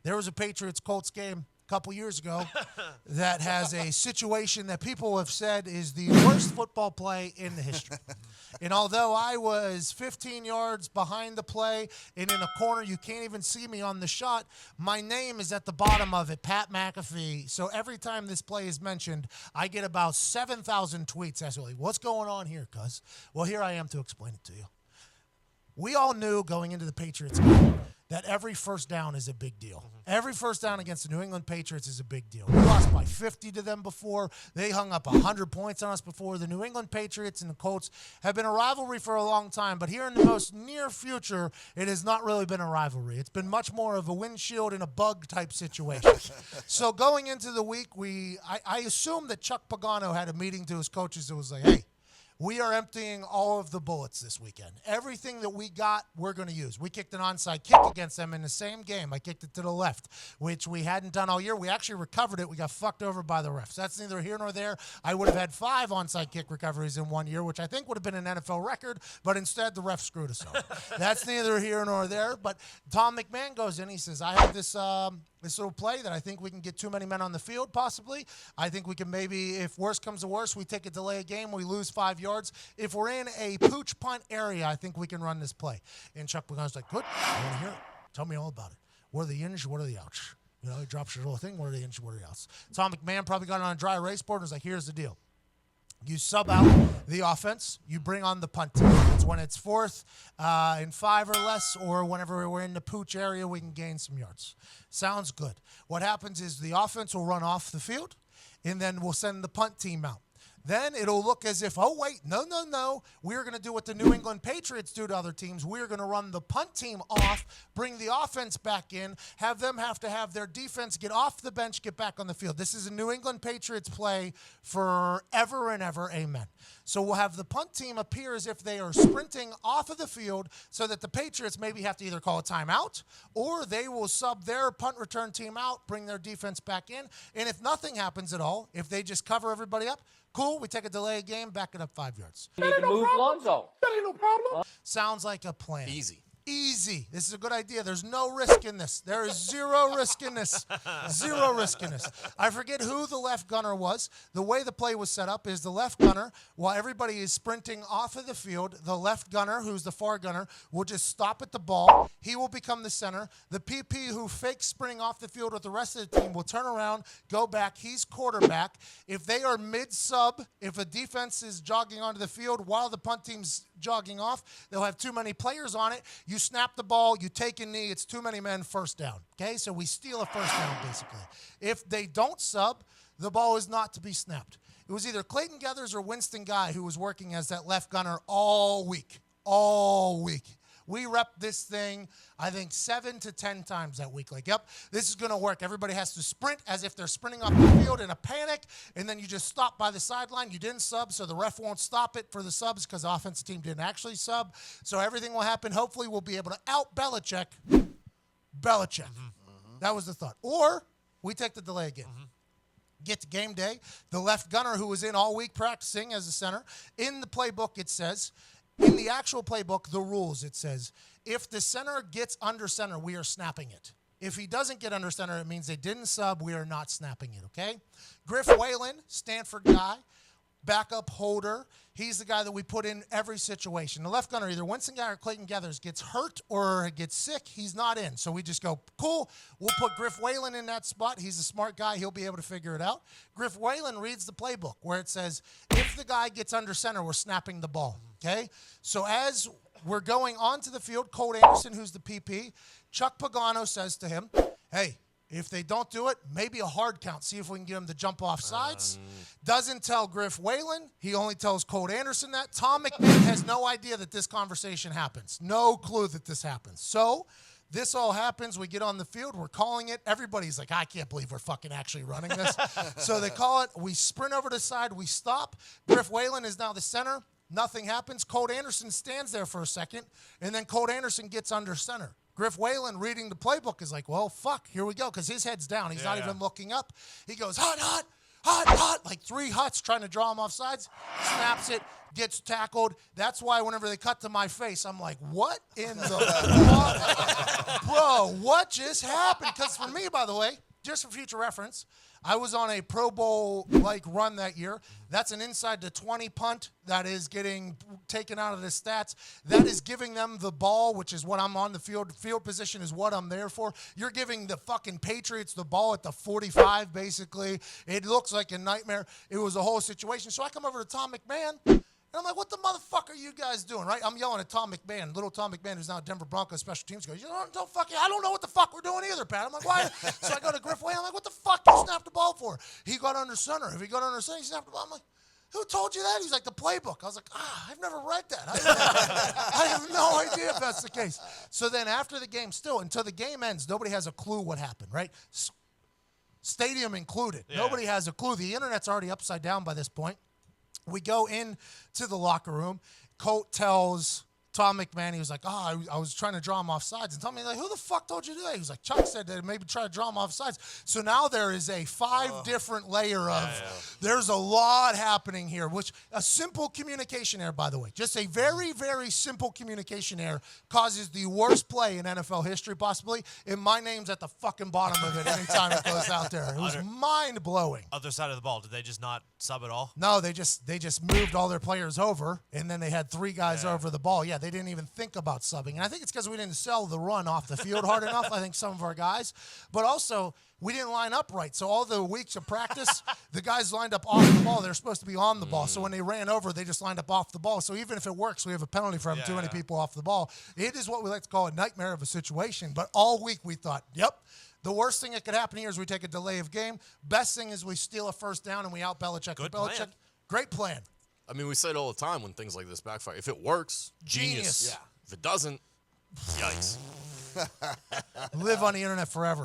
There was a Patriots-Colts game a couple years ago that has a situation that people have said is the worst football play in the history. And although I was 15 yards behind the play and in a corner, you can't even see me on the shot, my name is at the bottom of it, Pat McAfee. So every time this play is mentioned, I get about 7,000 tweets asking, what's going on here, cuz? Well, here I am to explain it to you. We all knew going into the Patriots game that every first down is a big deal. Every first down against the New England Patriots is a big deal. We lost by 50 to them before. They hung up 100 points on us before. The New England Patriots and the Colts have been a rivalry for a long time, but here in the most near future, it has not really been a rivalry. It's been much more of a windshield and a bug type situation. So going into the week, I assume that Chuck Pagano had a meeting to his coaches that was like, hey, we are emptying all of the bullets this weekend. Everything that we got, we're going to use. We kicked an onside kick against them in the same game. I kicked it to the left, which we hadn't done all year. We actually recovered it. We got fucked over by the refs. That's neither here nor there. I would have had 5 onside kick recoveries in 1 year, which I think would have been an NFL record, but instead the refs screwed us over. That's neither here nor there. But Tom McMahon goes in. He says, I have this little play that I think we can get too many men on the field, possibly. I think we can maybe, if worse comes to worse, we take a delay of game, we lose 5 yards. If we're in a pooch punt area, I think we can run this play. And Chuck Pagano's like, good, I want to hear it. Tell me all about it. What are the ins, what are the outs? You know, he drops your little thing, what are the ins, what are the outs? Tom McMahon probably got on a dry erase board and was like, here's the deal. You sub out the offense. You bring on the punt team. It's when it's 4th and 5 or less, or whenever we're in the pooch area, we can gain some yards. Sounds good. What happens is the offense will run off the field, and then we'll send the punt team out. Then it'll look as if, oh, wait, no. We're going to do what the New England Patriots do to other teams. We're going to run the punt team off, bring the offense back in, have them have to have their defense get off the bench, get back on the field. This is a New England Patriots play forever and ever. Amen. So we'll have the punt team appear as if they are sprinting off of the field so that the Patriots maybe have to either call a timeout or they will sub their punt return team out, bring their defense back in. And if nothing happens at all, if they just cover everybody up, cool, we take a delay game, back it up 5 yards. You need to move Lonzo. That ain't no problem. Sounds like a plan. Easy. This is a good idea. There's no risk in this. There is zero risk in this. Zero risk in this. I forget who the left gunner was. The way the play was set up is the left gunner, while everybody is sprinting off of the field, the left gunner, who's the far gunner, will just stop at the ball. He will become the center. The PP who fakes sprinting off the field with the rest of the team will turn around, go back. He's quarterback. If they are mid-sub, if a defense is jogging onto the field while the punt team's jogging off, they'll have too many players on it. You snap the ball, you take a knee, it's too many men, first down. Okay, so we steal a first down, basically. If they don't sub, the ball is not to be snapped. It was either Clayton Geathers or Winston Guy who was working as that left gunner all week. We rep this thing, I think, 7 to 10 times that week. Like, yep, this is going to work. Everybody has to sprint as if they're sprinting off the field in a panic, and then you just stop by the sideline. You didn't sub, so the ref won't stop it for the subs because the offensive team didn't actually sub. So everything will happen. Hopefully we'll be able to out-Belichick. That was the thought. Or we take the delay again. Get to game day. The left gunner who was in all week practicing as a center, in the playbook it says, in the actual playbook, the rules, it says, if the center gets under center, we are snapping it. If he doesn't get under center, it means they didn't sub. We are not snapping it, okay? Griff Whalen, Stanford guy, backup holder. He's the guy that we put in every situation. The left gunner, either Winston Guy or Clayton Geathers, gets hurt or gets sick. He's not in. So we just go, cool. We'll put Griff Whalen in that spot. He's a smart guy. He'll be able to figure it out. Griff Whalen reads the playbook where it says, if the guy gets under center, we're snapping the ball, okay? So as we're going onto the field, Colt Anderson, who's the PP, Chuck Pagano says to him, hey, if they don't do it, maybe a hard count. See if we can get them to jump off sides. Doesn't tell Griff Whalen. He only tells Colt Anderson that. Tom McMahon has no idea that this conversation happens. No clue that this happens. So this all happens. We get on the field. We're calling it. Everybody's like, I can't believe we're fucking actually running this. So they call it. We sprint over to the side. We stop. Griff Whalen is now the center. Nothing happens. Colt Anderson stands there for a second, and then Colt Anderson gets under center. Griff Whalen reading the playbook is like, well, fuck, here we go, because his head's down. He's not even looking up. He goes, hot, hot, like 3 huts trying to draw him off sides. Snaps it, gets tackled. That's why whenever they cut to my face, I'm like, what in the fuck? Bro, what just happened? Because for me, by the way, just for future reference, I was on a Pro Bowl-like run that year. That's an inside the 20 punt that is getting taken out of the stats. That is giving them the ball, which is what I'm on the field. Field position is what I'm there for. You're giving the fucking Patriots the ball at the 45, basically. It looks like a nightmare. It was a whole situation. So I come over to Tom McMahon, and I'm like, what the motherfucker are you guys doing, right? I'm yelling at Tom McMahon, little Tom McMahon, who's now Denver Broncos special teams coach. I don't know what the fuck we're doing either, Pat. I'm like, why? So I go to Griff Way. I'm like, what the fuck you snapped the ball for? He got under center. If he got under center, he snapped the ball. I'm like, who told you that? He's like, the playbook. I was like, I've never read that. I have no idea if that's the case. So then after the game, still, until the game ends, nobody has a clue what happened, right? Stadium included. Yeah. Nobody has a clue. The internet's already upside down by this point. We go into the locker room. Colt tells Tom McMahon, he was like, I was trying to draw him off sides. And Tommy, like, who the fuck told you to do that? He was like, Chuck said that maybe try to draw him off sides. So now there is a 5 different layer of, there's a lot happening here, which a simple communication error, by the way, just a very, very simple communication error causes the worst play in NFL history, possibly. And my name's at the fucking bottom of it anytime it goes out there. It was mind-blowing. Other side of the ball, did they just not sub at all? No, they just moved all their players over, and then they had 3 guys over the ball. Yeah, they didn't even think about subbing. And I think it's because we didn't sell the run off the field hard enough, I think some of our guys. But also, we didn't line up right. So all the weeks of practice, the guys lined up off the ball. They're supposed to be on the ball. So when they ran over, they just lined up off the ball. So even if it works, we have a penalty for having too many people off the ball. It is what we like to call a nightmare of a situation. But all week we thought, yep, the worst thing that could happen here is we take a delay of game. Best thing is we steal a first down and we out Belichick. Good Belichick, plan. Great plan. I mean, we say it all the time when things like this backfire. If it works, genius. Yeah. If it doesn't, yikes. Live on the internet forever.